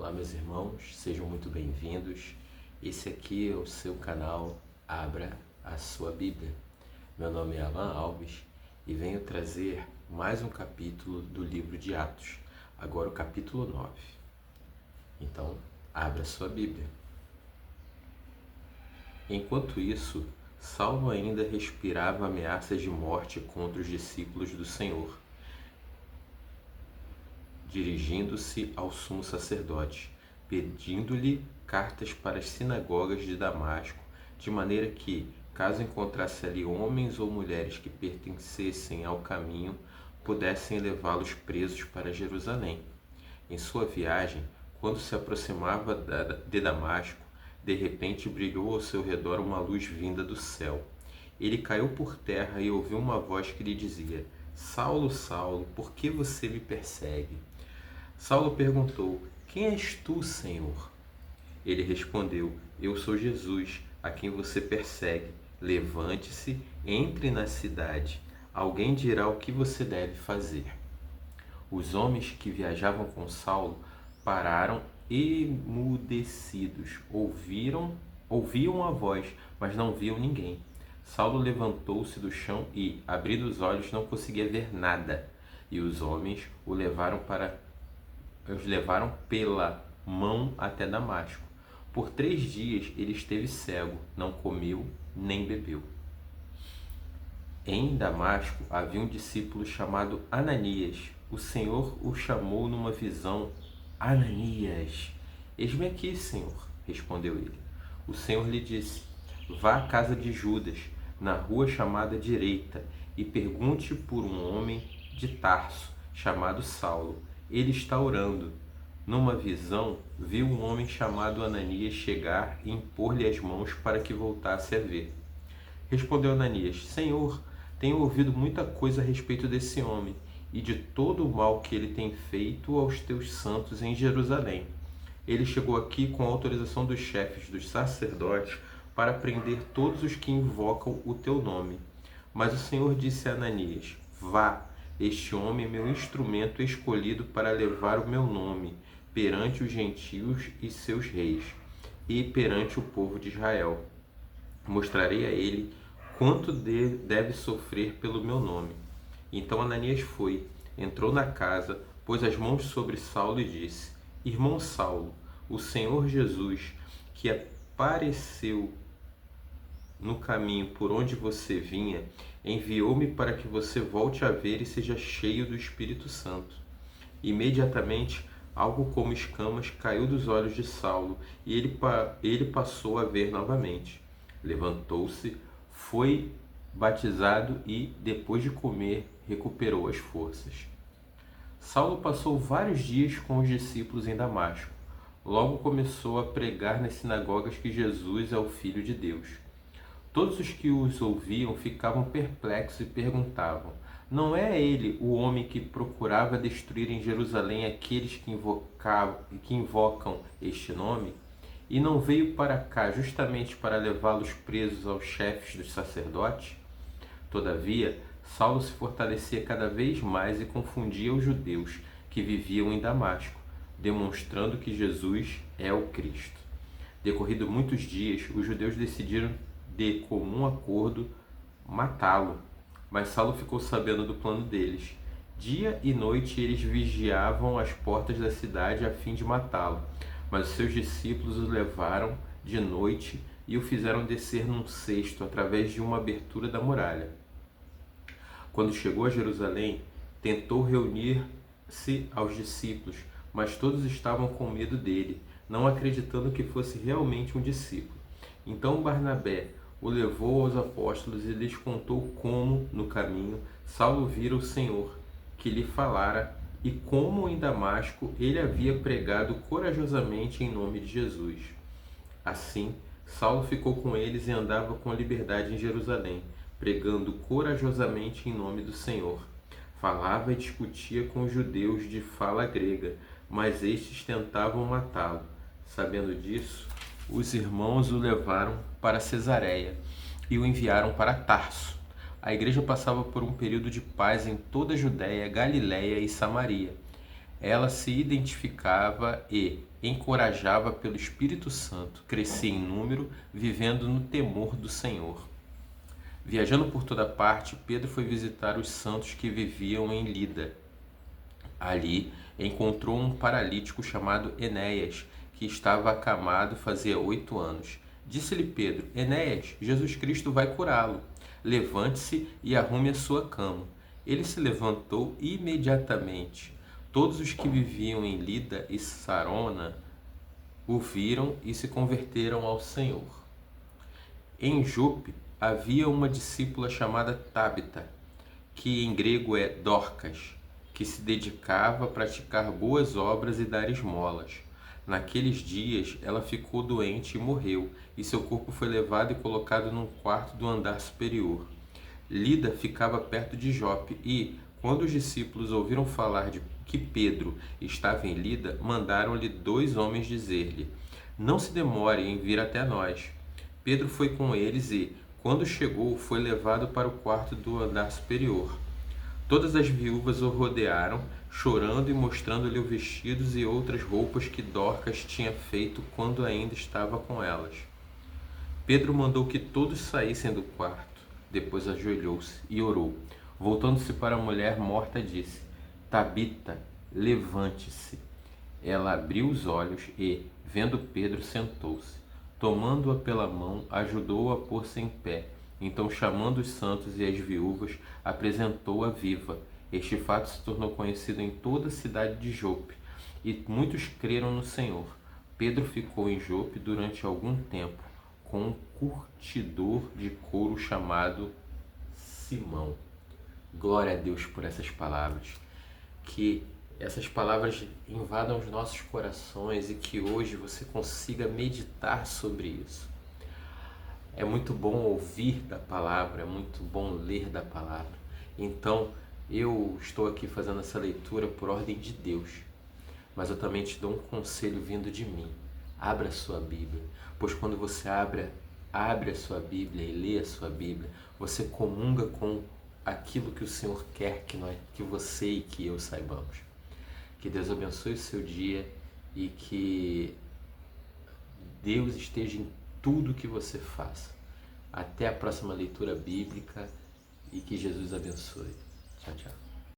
Olá, meus irmãos, sejam muito bem-vindos. Esse aqui é o seu canal Abra a Sua Bíblia. Meu nome é Alan Alves e venho trazer mais um capítulo do livro de Atos, agora o capítulo 9. Então, abra a sua Bíblia. Enquanto isso, Saulo ainda respirava ameaças de morte contra os discípulos do Senhor. Dirigindo-se ao sumo sacerdote, pedindo-lhe cartas para as sinagogas de Damasco, de maneira que, caso encontrasse ali homens ou mulheres que pertencessem ao caminho, pudessem levá-los presos para Jerusalém. Em sua viagem, quando se aproximava de Damasco, de repente brilhou ao seu redor uma luz vinda do céu. Ele caiu por terra e ouviu uma voz que lhe dizia: Saulo, Saulo, por que você me persegue? Saulo perguntou: Quem és tu, Senhor? Ele respondeu: Eu sou Jesus, a quem você persegue. Levante-se, entre na cidade. Alguém dirá o que você deve fazer. Os homens que viajavam com Saulo pararam emudecidos. Ouviam a voz, mas não viam ninguém. Saulo levantou-se do chão e, abrindo os olhos, não conseguia ver nada. E os homens os levaram pela mão até Damasco. Por 3 dias ele esteve cego, não comeu nem bebeu. Em Damasco havia um discípulo chamado Ananias. O Senhor o chamou numa visão: Ananias. Eis-me aqui, Senhor, respondeu ele. O Senhor lhe disse: Vá à casa de Judas, na rua chamada Direita, e pergunte por um homem de Tarso, chamado Saulo. Ele está orando. Numa visão, viu um homem chamado Ananias chegar e impor-lhe as mãos para que voltasse a ver. Respondeu Ananias: Senhor, tenho ouvido muita coisa a respeito desse homem e de todo o mal que ele tem feito aos teus santos em Jerusalém. Ele chegou aqui com a autorização dos chefes dos sacerdotes para prender todos os que invocam o teu nome. Mas o Senhor disse a Ananias: Vá, este homem é meu instrumento escolhido para levar o meu nome perante os gentios e seus reis, e perante o povo de Israel. Mostrarei a ele quanto deve sofrer pelo meu nome. Então Ananias foi, entrou na casa, pôs as mãos sobre Saulo e disse: Irmão Saulo, o Senhor Jesus, que apareceu no caminho por onde você vinha, enviou-me para que você volte a ver e seja cheio do Espírito Santo. Imediatamente, algo como escamas caiu dos olhos de Saulo e ele passou a ver novamente. Levantou-se, foi batizado e, depois de comer, recuperou as forças. Saulo passou vários dias com os discípulos em Damasco. Logo começou a pregar nas sinagogas que Jesus é o Filho de Deus. Todos os que os ouviam ficavam perplexos e perguntavam: Não é ele o homem que procurava destruir em Jerusalém aqueles que invocam este nome? E não veio para cá justamente para levá-los presos aos chefes dos sacerdotes? Todavia, Saulo se fortalecia cada vez mais e confundia os judeus que viviam em Damasco, demonstrando que Jesus é o Cristo. Decorrido muitos dias, os judeus decidiram de comum acordo matá-lo, mas Saulo ficou sabendo do plano deles. Dia e noite eles vigiavam as portas da cidade a fim de matá-lo, mas os seus discípulos o levaram de noite e o fizeram descer num cesto através de uma abertura da muralha. Quando chegou a Jerusalém, tentou reunir-se aos discípulos, mas todos estavam com medo dele, não acreditando que fosse realmente um discípulo. Então Barnabé o levou aos apóstolos e lhes contou como, no caminho, Saulo vira o Senhor, que lhe falara, e como em Damasco ele havia pregado corajosamente em nome de Jesus. Assim, Saulo ficou com eles e andava com liberdade em Jerusalém, pregando corajosamente em nome do Senhor. Falava e discutia com os judeus de fala grega, mas estes tentavam matá-lo. Sabendo disso, os irmãos o levaram para Cesareia e o enviaram para Tarso. A igreja passava por um período de paz em toda a Judéia, Galiléia e Samaria. Ela se identificava e encorajava pelo Espírito Santo, crescia em número, vivendo no temor do Senhor. Viajando por toda parte, Pedro foi visitar os santos que viviam em Lida. Ali encontrou um paralítico chamado Enéas, que estava acamado fazia 8 anos. Disse-lhe Pedro: Enéas, Jesus Cristo vai curá-lo. Levante-se e arrume a sua cama. Ele se levantou imediatamente. Todos os que viviam em Lida e Sarona o viram e se converteram ao Senhor. Em Jope havia uma discípula chamada Tabita, que em grego é Dorcas, que se dedicava a praticar boas obras e dar esmolas. Naqueles dias ela ficou doente e morreu, e seu corpo foi levado e colocado num quarto do andar superior. Lida ficava perto de Jope e, quando os discípulos ouviram falar de que Pedro estava em Lida, mandaram-lhe 2 homens dizer-lhe: Não se demore em vir até nós. Pedro foi com eles e, quando chegou, foi levado para o quarto do andar superior. Todas as viúvas o rodearam, chorando e mostrando-lhe os vestidos e outras roupas que Dorcas tinha feito quando ainda estava com elas. Pedro mandou que todos saíssem do quarto. Depois ajoelhou-se e orou. Voltando-se para a mulher morta, disse: Tabita, levante-se. Ela abriu os olhos e, vendo Pedro, sentou-se. Tomando-a pela mão, ajudou-a a pôr-se em pé. Então, chamando os santos e as viúvas, apresentou-a viva. Este fato se tornou conhecido em toda a cidade de Jope, e muitos creram no Senhor. Pedro ficou em Jope durante algum tempo, com um curtidor de couro chamado Simão. Glória a Deus por essas palavras. Que essas palavras invadam os nossos corações e que hoje você consiga meditar sobre isso. É muito bom ouvir da palavra, é muito bom ler da palavra. Então, eu estou aqui fazendo essa leitura por ordem de Deus, mas eu também te dou um conselho vindo de mim. Abra a sua Bíblia, pois quando você abre a sua Bíblia e lê a sua Bíblia, você comunga com aquilo que o Senhor quer que você e que eu saibamos. Que Deus abençoe o seu dia e que Deus esteja em tudo que você faça. Até a próxima leitura bíblica e que Jesus abençoe. Tchau, tchau.